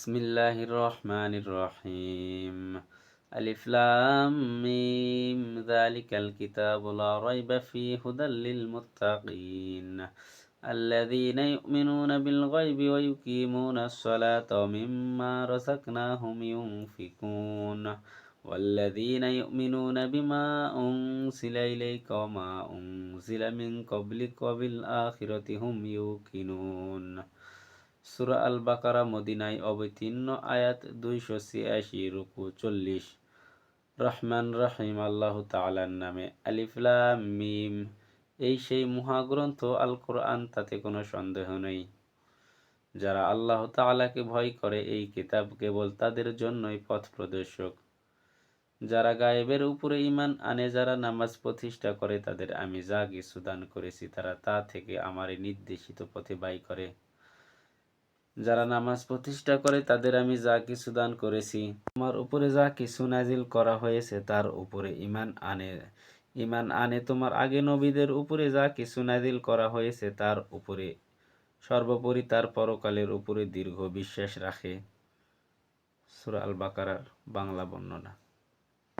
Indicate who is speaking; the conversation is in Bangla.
Speaker 1: বিসমিল্লাহির রহমানির রহিম। আলিফ লাম মিম যালিকাল কিতাবু লা রাইবা ফীহি হুদাল লিল মুত্তাকিন আল্লাযীনা ইউমিনুনা বিল গায়বি ওয়া ইউকিমুনাস সালাতা ওয়া মিম্মা রাযাকনাহুম ইউনফিকুন ওয়াল্লাযীনা ইউমিনুনা বিমা উনজিলা ইলাইকা ওয়া মা উনজিলা মিন ক্বাবলিকা ওয়া বিল আখিরাতি হুম ইউকিনুন। সূরা আল বাকারা মদিনায় অবতীর্ণ, আয়াত 286, রুকু 40। রহমান রহিম আল্লাহ তাআলার নামে। আলিফ লাম মিম, এই সেই মহাগ্রন্থ আল কোরআন, তাতে কোনো সন্দেহ নেই। যারা আল্লাহ তাআলাকে ভয় করে, এই কিতাব কেবল তাদের জন্যই পথ প্রদর্শক। যারা গায়েবের উপরে ঈমান আনে, যারা নামাজ প্রতিষ্ঠা করে, তাদের আমি যা কিছু দান করেছি তারা তা থেকে আমারই নির্দেশিত পথে ব্যয় করে। যারা নামাজ প্রতিষ্ঠা করে তাদের আমি যা কিছু দান করেছি, আমার উপরে যা কিছু নাজিল করা হয়েছে তার উপরে ঈমান আনে তোমার আগে নবীদের উপরে যা কিছু নাজিল করা হয়েছে তার উপরে, সর্বোপরি তার পরকালের উপরে দৃঢ় বিশ্বাস রাখে। সূরা আল বাকারার বাংলা বর্ণনা।